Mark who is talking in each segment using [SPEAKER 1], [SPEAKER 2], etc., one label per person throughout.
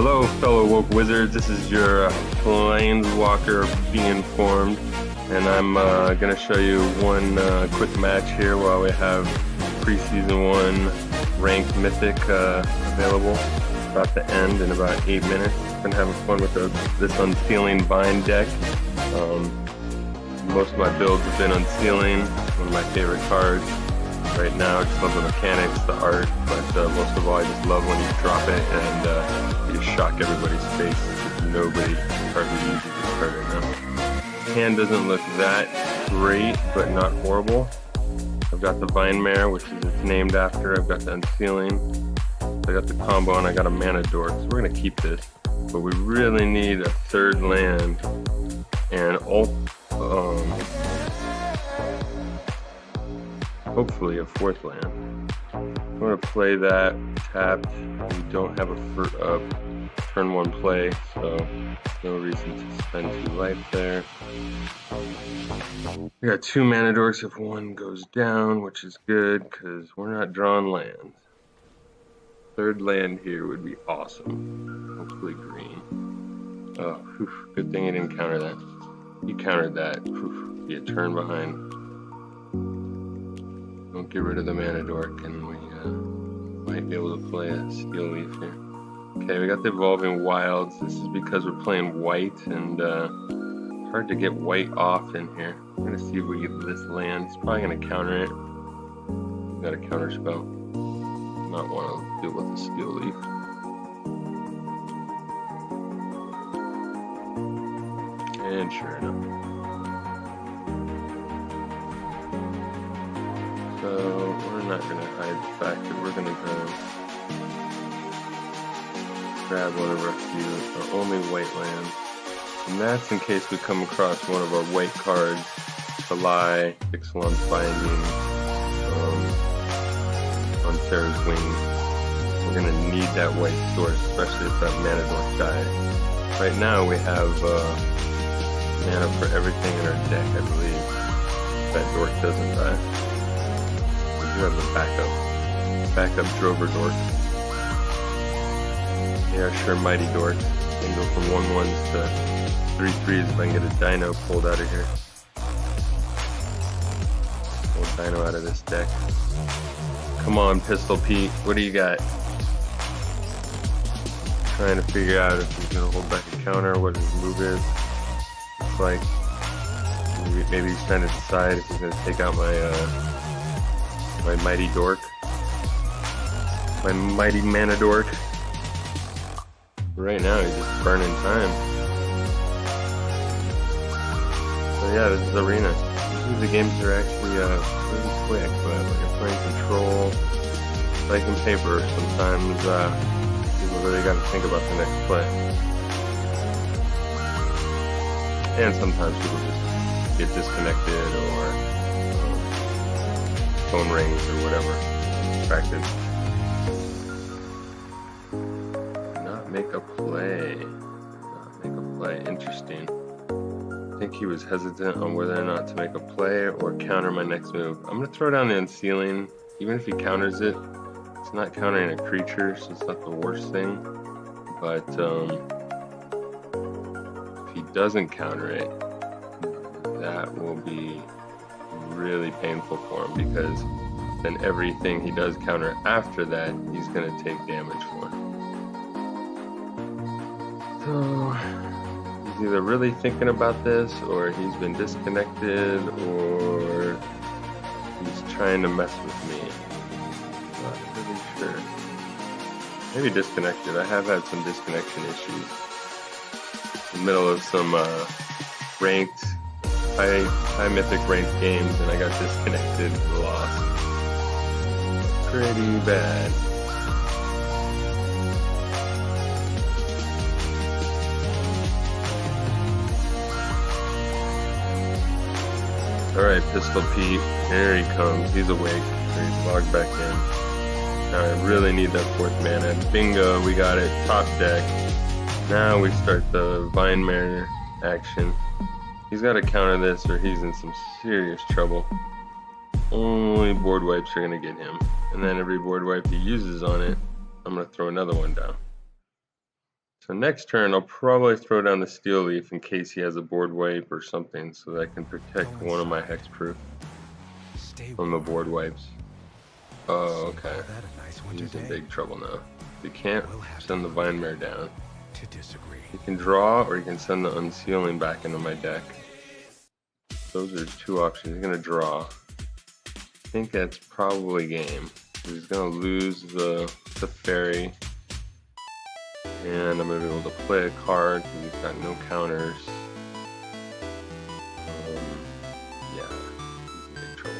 [SPEAKER 1] Hello, fellow woke wizards. This is your planeswalker being formed, and I'm going to show you one quick match here while we have Pre-Season 1 ranked Mythic available. It's about to end in about 8 minutes. Been having fun with this Unsealing Vine deck. Most of my builds have been Unsealing, one of my favorite cards. Right now, I just love the mechanics, the art, but most of all, I just love when you drop it and you shock everybody's face because nobody hardly uses this card right now. Hand doesn't look that great, but not horrible. I've got the Vine Mare, which is it's named after. I've got the Unsealing. I got the combo, and I got a Mana Dork. So we're gonna keep this, but we really need a third land and hopefully a fourth land. I'm going to play that tapped. We don't have a turn one play, so no reason to spend 2 life there. We got 2 mana dorks if one goes down, which is good because we're not drawing lands. Third land here would be awesome. Hopefully green. Oh, whew, good thing he didn't counter that. He countered that. Whew, be a turn behind. Don't get rid of the Mana Dork, and we might be able to play a Steel Leaf here. Okay, we got the Evolving Wilds. This is because we're playing white, and hard to get white off in here. We're gonna see if we get this land. He's probably gonna counter it. We've got a counter spell. Not want to deal with the Steel Leaf. And sure enough. So we're not going to hide the fact that we're going to go grab one of our few, our only white land. And that's in case we come across one of our white cards, Ally, Ixalan's Binding, on Sarah's Wing. We're going to need that white source, especially if that Mana Dork dies. Right now we have mana for everything in our deck, I believe. If that Dork doesn't die. We have the backup Drover Dork. Yeah, sure, Mighty Dork. Can go from 1/1s to 3/3s if I can get a Dino pulled out of here. Pull Dino out of this deck. Come on, Pistol Pete, what do you got? Trying to figure out if he's gonna hold back a counter, what his move is. Looks like maybe he's trying to decide if he's gonna take out my Mighty Dork. My Mighty Mana Dork. Right now he's just burning time. So yeah, this is Arena. Usually the games are actually really quick, but when you're playing Control, like in paper, sometimes people really gotta think about the next play. And sometimes people just get disconnected or phone rings or whatever. Distracted. Not make a play. Not make a play. Interesting. I think he was hesitant on whether or not to make a play or counter my next move. I'm going to throw down the Unsealing. Even if he counters it, it's not countering a creature, so it's not the worst thing. But if he doesn't counter it, that will be really painful for him because then everything he does counter after that he's going to take damage for. So he's either really thinking about this or he's been disconnected or he's trying to mess with me. Not really sure. Maybe disconnected. I have had some disconnection issues in the middle of some ranked high mythic ranked games, and I got disconnected and lost. Pretty bad. Alright, Pistol Pete, here he comes. He's awake. He's logged back in. Now I really need that 4th mana. Bingo, we got it. Top deck. Now we start the Vine Mare action. He's got to counter this or he's in some serious trouble. Only board wipes are going to get him. And then every board wipe he uses on it, I'm going to throw another one down. So next turn, I'll probably throw down the Steel Leaf in case he has a board wipe or something, so that I can protect one of my hexproof from the board wipes. Oh, okay. He's in big trouble now. He can't send the Vine Mare down. He can draw, or he can send the Unsealing back into my deck. Those are two options. He's gonna draw. I think that's probably game. He's gonna lose the fairy. And I'm going to be able to play a card because he's got no counters. Yeah, he's in big trouble.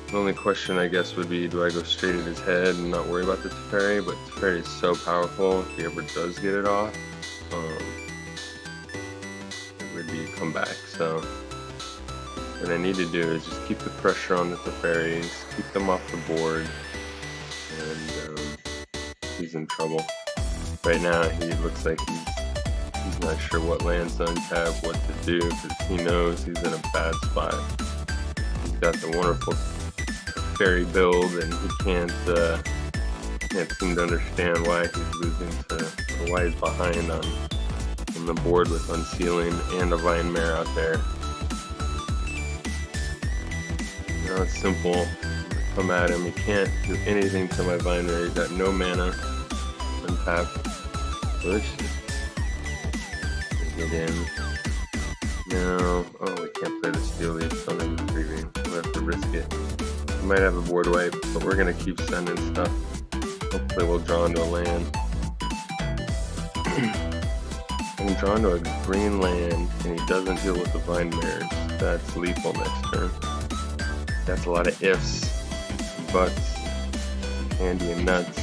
[SPEAKER 1] The only question, I guess, would be, do I go straight at his head and not worry about the Teferi? But Teferi is so powerful, if he ever does get it off, it would be a comeback. So what I need to do is just keep the pressure on the Teferis, keep them off the board, and he's in trouble. Right now, he looks like he's not sure what lands to untap, what to do, because he knows he's in a bad spot. He's got the wonderful fairy build, and he can't seem to understand why he's losing to, or why he's behind on the board with Unsealing and a Vine Mare out there. You know, it's simple. Come at him. He can't do anything to my Vine Mare. He's got no mana untapped. So let's just get in. No. Oh, we can't play the Steel Leaf. So I'm retrieving. We'll have to risk it. We might have a board wipe, but we're gonna keep sending stuff. Hopefully we'll draw into a land. I'm drawn to a green land, and he doesn't deal with the Vine Mares. That's lethal next turn. That's a lot of ifs, buts, candy, and nuts.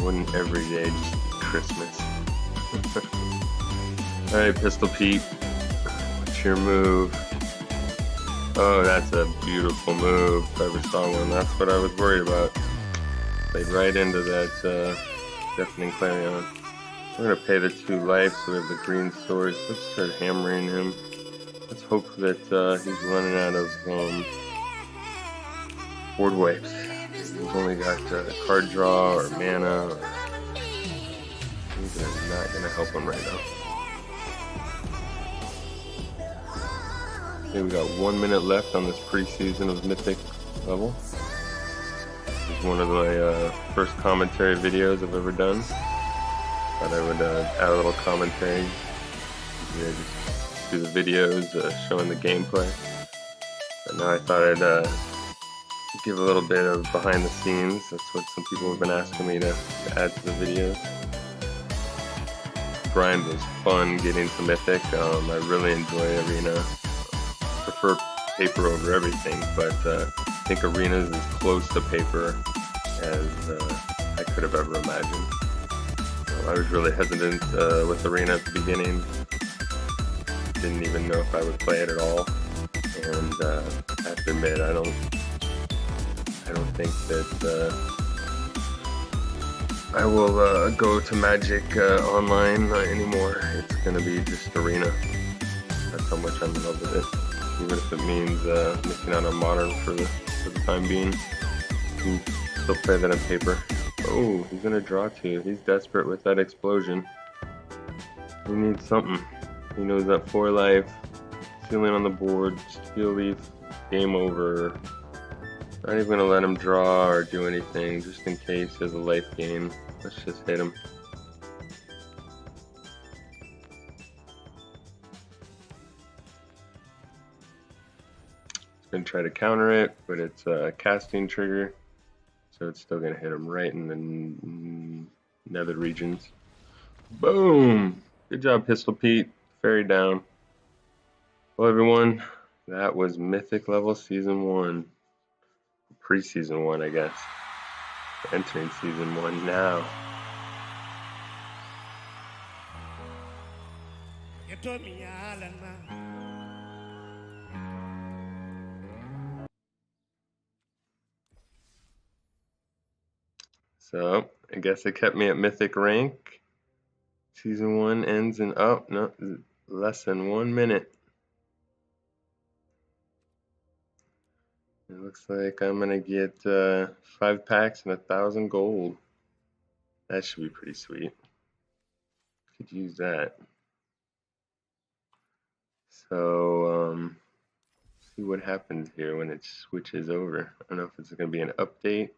[SPEAKER 1] Wouldn't every day just be Christmas? Alright, Pistol Pete. What's your move? Oh, that's a beautiful move. If I ever saw one, that's what I was worried about. Played right into that Deafening Clarion. We're going to pay the 2 life, so we have the green swords. Let's start hammering him. Let's hope that he's running out of board wipes. He's only got card draw or mana. He's not going to help him right now. Okay, we got 1 minute left on this preseason of Mythic level. This is one of my first commentary videos I've ever done. Thought I would add a little commentary. Just do the videos showing the gameplay. But now I thought I'd give a little bit of behind the scenes. That's what some people have been asking me to add to the videos. Grind was fun getting to Mythic. I really enjoy Arena. Prefer paper over everything, but I think Arena is as close to paper as I could have ever imagined. I was really hesitant with Arena at the beginning. Didn't even know if I would play it at all. And I have to admit, I don't think that I will go to Magic online anymore. It's going to be just Arena. That's how much I'm in love with it. Even if it means missing out on Modern for the time being. You can still play that on paper. Oh, he's going to draw 2. He's desperate with that explosion. He needs something. He knows that 4 life, sealing on the board, Steel Leaf, game over. Not even going to let him draw or do anything, just in case he has a life gain. Let's just hit him. He's going to try to counter it, but it's a casting trigger. So it's still going to hit him right in the nether regions. Boom! Good job, Pistol Pete. Fairy down. Well, everyone, that was Mythic level Season 1. Pre-Season 1, I guess. We're entering Season 1 now. So, I guess it kept me at Mythic rank. Season 1 ends in, oh, no, less than 1 minute. It looks like I'm gonna get 5 packs and 1,000 gold. That should be pretty sweet. Could use that. So, see what happens here when it switches over. I don't know if it's gonna be an update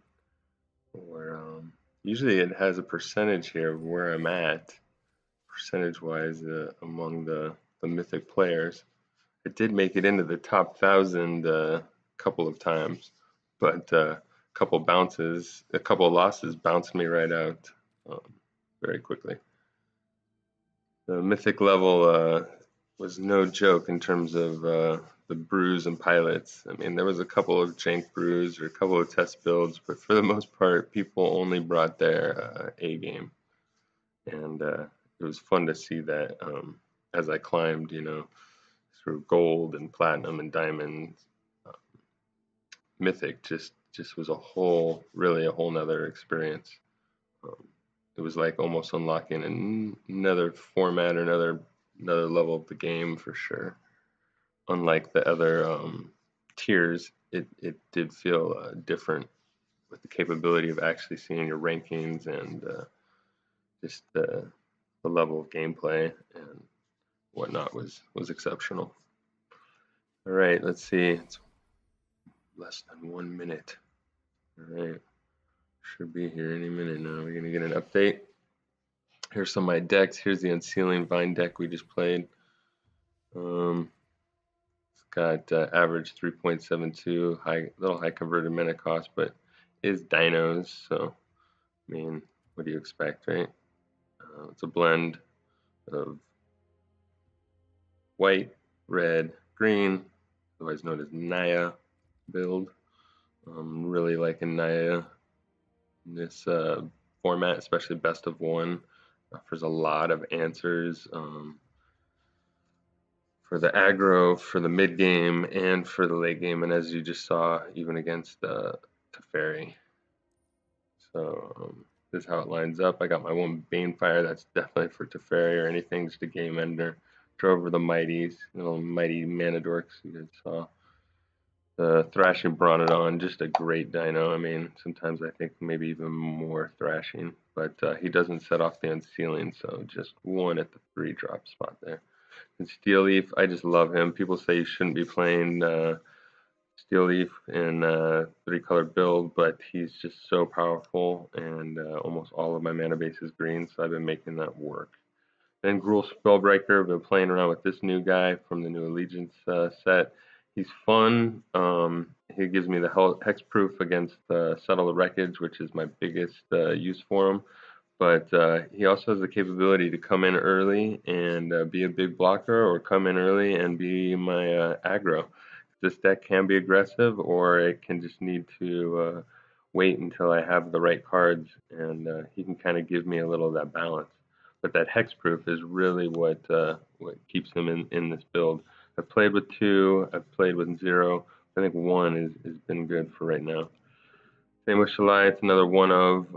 [SPEAKER 1] or usually it has a percentage here of where I'm at, percentage-wise among the mythic players. It did make it into the top 1,000 a couple of times, but a couple bounces, a couple of losses bounced me right out very quickly. The mythic level was no joke in terms of the brews and pilots. I mean, there was a couple of jank brews or a couple of test builds, but for the most part, people only brought their A game, and it was fun to see that as I climbed, through gold and platinum and diamonds. Mythic just was really a whole nother experience. Um, it was like almost unlocking another format or another level of the game for sure. Unlike the other tiers, it did feel different with the capability of actually seeing your rankings and just the level of gameplay and whatnot was exceptional. All right, let's see. It's less than 1 minute. All right, should be here any minute now. We're gonna get an update. Here's some of my decks. Here's the Unsealing Vine deck we just played. It's got average 3.72, little high converted mana cost, but is dinos. So, I mean, what do you expect, right? It's a blend of white, red, green, otherwise known as Naya build. Really liking Naya in this format, especially best of one. Offers a lot of answers for the aggro, for the mid game, and for the late game. And as you just saw, even against Teferi. So this is how it lines up. I got my one Banefire. That's definitely for Teferi or anything, just a game ender. Drove over the Mighties, little mighty mana dorks you guys saw. The Thrashing Bronodon, just a great dino. I mean, sometimes I think maybe even more Thrashing, but he doesn't set off the Unsealing, so just one at the 3-drop spot there. And Steel Leaf, I just love him. People say you shouldn't be playing Steel Leaf in 3-color build, but he's just so powerful, and almost all of my mana base is green, so I've been making that work. Then Gruul Spellbreaker, I've been playing around with this new guy from the new Allegiance set. He's fun. He gives me the hexproof against Settle the Wreckage, which is my biggest use for him. But he also has the capability to come in early and be a big blocker, or come in early and be my aggro. This deck can be aggressive, or it can just need to wait until I have the right cards, and he can kind of give me a little of that balance. But that hexproof is really what keeps him in this build. I've played with 2, I've played with 0. I think 1 has been good for right now. Same with Shalai, it's another one of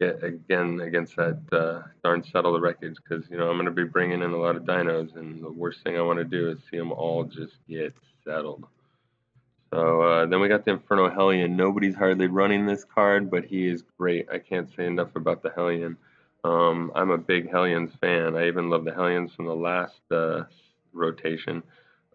[SPEAKER 1] again against that darn Settle the Wreckage, because I'm going to be bringing in a lot of dinos, and the worst thing I want to do is see them all just get settled. So then we got the Inferno Hellion. Nobody's hardly running this card, but he is great. I can't say enough about the Hellion. I'm a big Hellions fan. I even love the Hellions from the last rotation.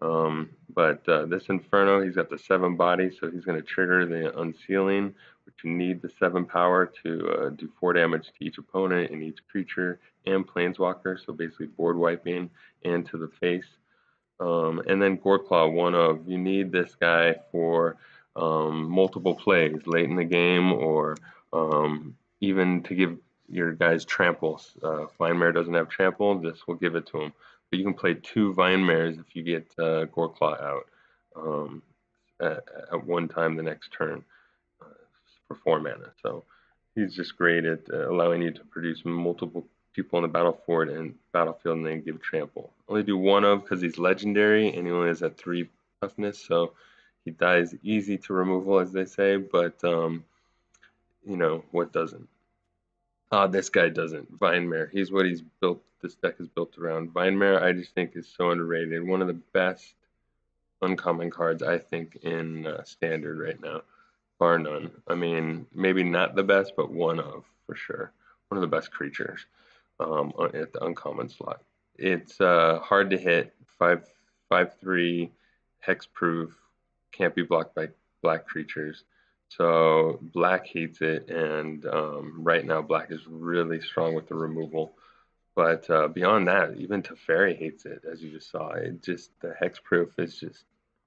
[SPEAKER 1] But this Inferno, he's got the 7 bodies, so he's going to trigger the Unsealing, which you need the 7 power to do 4 damage to each opponent and each creature and Planeswalker, so basically board wiping and to the face. And then Goreclaw, one of. You need this guy for multiple plays late in the game, or even to give your guys tramples. Vinemare doesn't have trample, this will give it to him. But you can play 2 Vinemares if you get Goreclaw out at one time the next turn for 4 mana. So he's just great at allowing you to produce multiple people on the battlefield and then give trample. Only do 1 of because he's legendary and he only has that 3 toughness, so he dies easy to removal, as they say. But what doesn't? This guy doesn't. Vinemare. He's what he's built. This deck is built around. Vinemare, I just think, is so underrated. One of the best uncommon cards, I think, in Standard right now, bar none. I mean, maybe not the best, but one of, for sure. One of the best creatures at the uncommon slot. It's hard to hit, 5/3, hexproof, can't be blocked by black creatures. So black hates it, and right now black is really strong with the removal. But beyond that, even Teferi hates it, as you just saw. It just the hexproof is just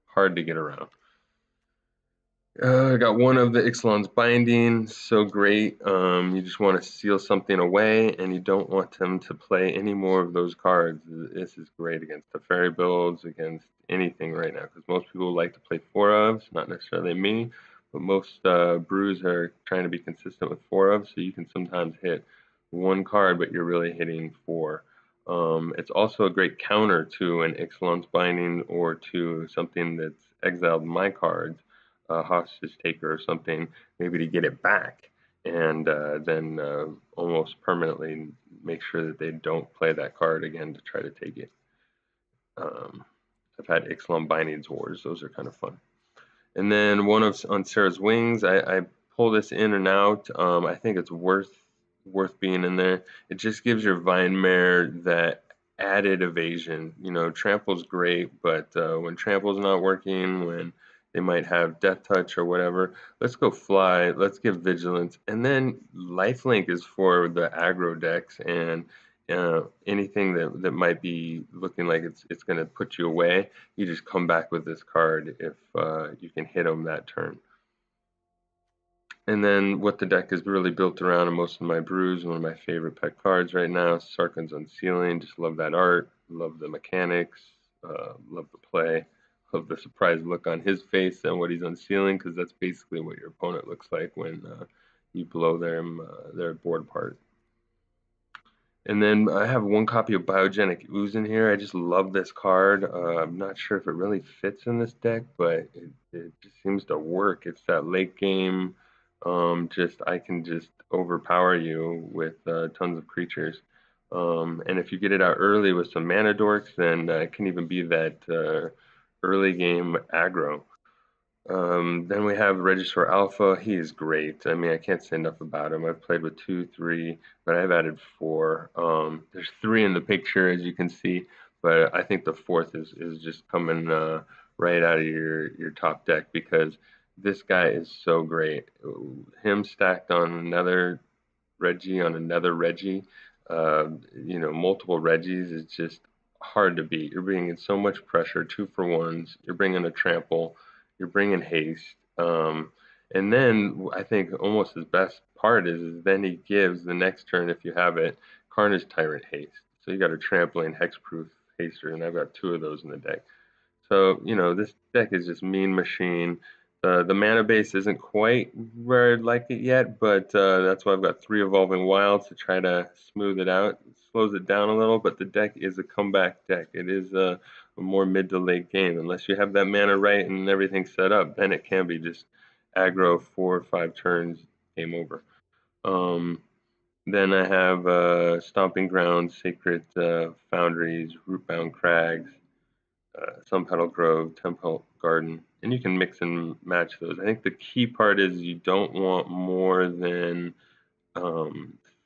[SPEAKER 1] hard to get around. I got one of the Ixalan's Binding, so great. You just want to seal something away, and you don't want them to play any more of those cards. This is great against the fairy builds, against anything right now, because most people like to play 4-ofs, not necessarily me, but most brews are trying to be consistent with 4-ofs, so you can sometimes hit one card, but you're really hitting 4. It's also a great counter to an Ixalan's Binding or to something that's exiled my cards, a hostage taker or something, maybe to get it back, and then almost permanently make sure that they don't play that card again to try to take it. I've had Ixalan Bindings Wars; those are kind of fun. And then one of on Sarah's Wings, I pull this in and out. I think it's worth being in there. It just gives your Vine Mare that added evasion. You know, trample's great, but when trample's not working, when they might have death touch or whatever, let's go fly. Let's give vigilance, and then lifelink is for the aggro decks and anything that might be looking like it's going to put you away. You just come back with this card if you can hit them that turn. And then what the deck is really built around, and most of my brews, one of my favorite pet cards right now, Sarkhan's Unsealing. Just love that art, love the mechanics, love the play, love the surprised look on his face and what he's unsealing, because that's basically what your opponent looks like when you blow their board apart. And then I have one copy of Biogenic Ooze in here. I just love this card. I'm not sure if it really fits in this deck, but it just seems to work. It's that late game, I can just overpower you with tons of creatures. And if you get it out early with some mana dorks, then it can even be that early game aggro. Then we have Regisaur Alpha. He is great. I mean, I can't say enough about him. I've played with 2, 3, but I've added 4. There's 3 in the picture, as you can see, but I think the 4th is just coming right out of your top deck, because this guy is so great. Him stacked on another Reggie on another Reggie, multiple Reggies is just hard to beat. You're bringing so much pressure, 2-for-1s. You're bringing a trample. You're bringing haste. And then I think almost his best part is then he gives the next turn, if you have it, Carnage Tyrant haste. So you got a trampling hexproof haster, and I've got 2 of those in the deck. So, this deck is just mean machine. The mana base isn't quite where I'd like it yet, but that's why I've got 3 Evolving Wilds to try to smooth it out. It slows it down a little, but the deck is a comeback deck. It is a more mid to late game. Unless you have that mana right and everything set up, then it can be just aggro 4 or 5 turns, game over. Then I have Stomping Grounds, Sacred Foundries, Rootbound Crags, Sunpetal Grove, Temple Garden, and you can mix and match those. I think the key part is you don't want more than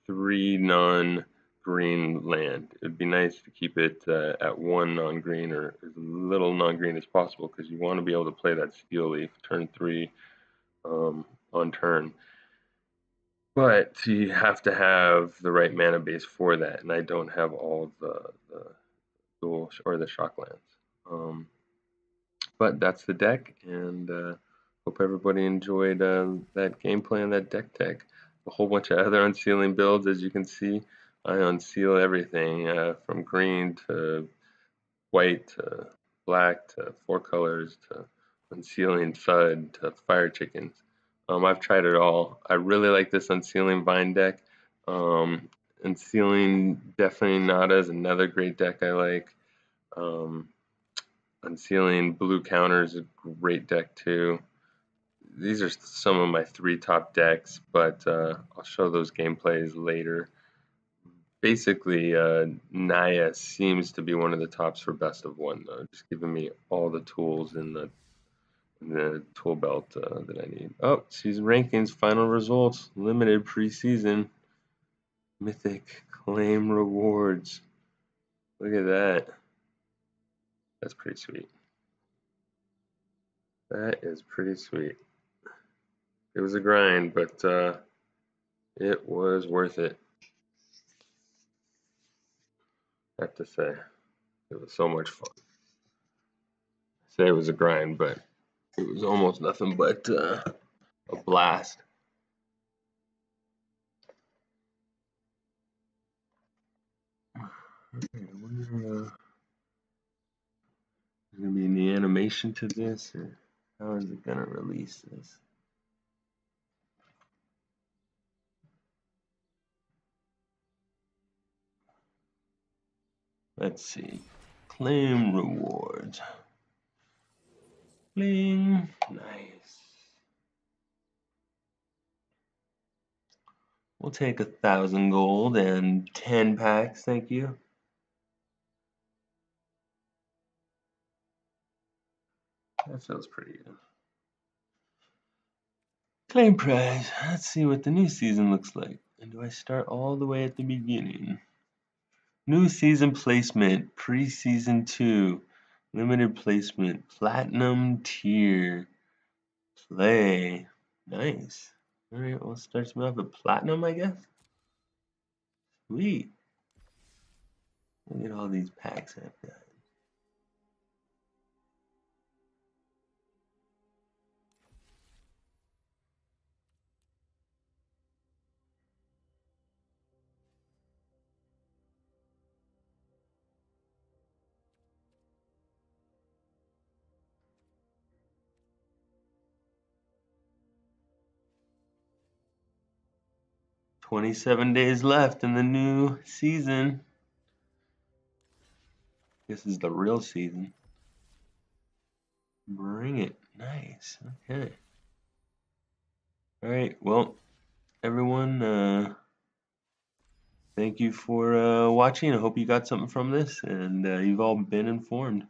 [SPEAKER 1] 3 non-green land. It'd be nice to keep it at 1 non-green, or as little non-green as possible, because you want to be able to play that Steel Leaf turn 3 on turn. But you have to have the right mana base for that, and I don't have all the dual or the shock lands. But that's the deck, and hope everybody enjoyed that gameplay and that deck tech. A whole bunch of other unsealing builds, as you can see. I unseal everything from green to white to black to 4 colors to unsealing Thud to fire chickens. I've tried it all. I really like this Unsealing Vine deck. Unsealing definitely Nada is another great deck I like. Unsealing Blue Counter is a great deck too. These are some of my 3 top decks, but I'll show those gameplays later. Basically, Naya seems to be one of the tops for best of one, though. Just giving me all the tools in the tool belt that I need. Oh, season rankings, final results, limited preseason, mythic claim rewards. Look at that. That's pretty sweet. That is pretty sweet. It was a grind, but it was worth it. I have to say, it was so much fun. Say it was a grind, but it was almost nothing but a blast. Okay, I wonder there's gonna be any animation to this, or how is it gonna release this? Let's see. Claim rewards. Bling. Nice. We'll take 1,000 gold and 10 packs, thank you. That feels pretty good. Claim prize. Let's see what the new season looks like. And do I start all the way at the beginning? New season placement, pre-season 2, limited placement, platinum tier, play. Nice. Alright, well, starts me off at platinum, I guess. Sweet. Look at all these packs I've got. $27 days left in the new season. This is the real season. Bring it. Nice. Okay. Alright, well, everyone, thank you for watching. I hope you got something from this, and you've all been informed.